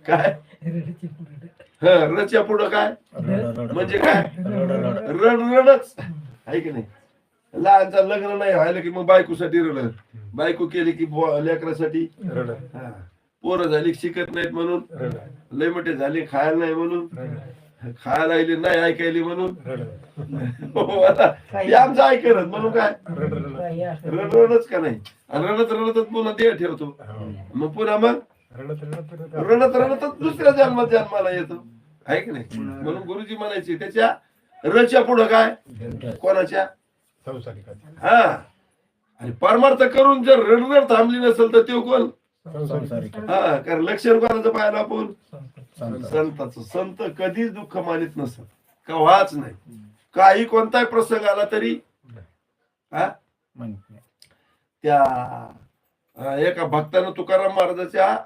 काय रच्या पुढं काय म्हणजे काय रड रडच आहे की नाही. लहानचा लग्न नाही व्हायला की मग बायकोसाठी रड, बायको केली की लेकरासाठी रड, पोरं झाली शिकत नाहीत म्हणून, लय मोठे झाले खायला नाही म्हणून, खायला आली नाही ऐकायली म्हणून, आमचं ऐकत म्हणून काय रडच का नाही. आणि रडत रडतच पुन्हा देह ठेवतो, मग पुन्हा मग रडत रडतच दुसऱ्या जन्माला येतो आहे की नाही. म्हणून गुरुजी म्हणायचे त्याच्या रच्या पुढं काय कोणाच्या हा. आणि परमार्थ करून जर रडरड थांबली नसेल तर ते कोण हा. कारण लक्षण कोणाचं पाहायला आपण संताचं. संत कधीच दुःख मानित नसत, कव्हाच नाही. काही कोणताही प्रसंग आला तरी हा. त्या एका भक्तानं तुकाराम महाराजाच्या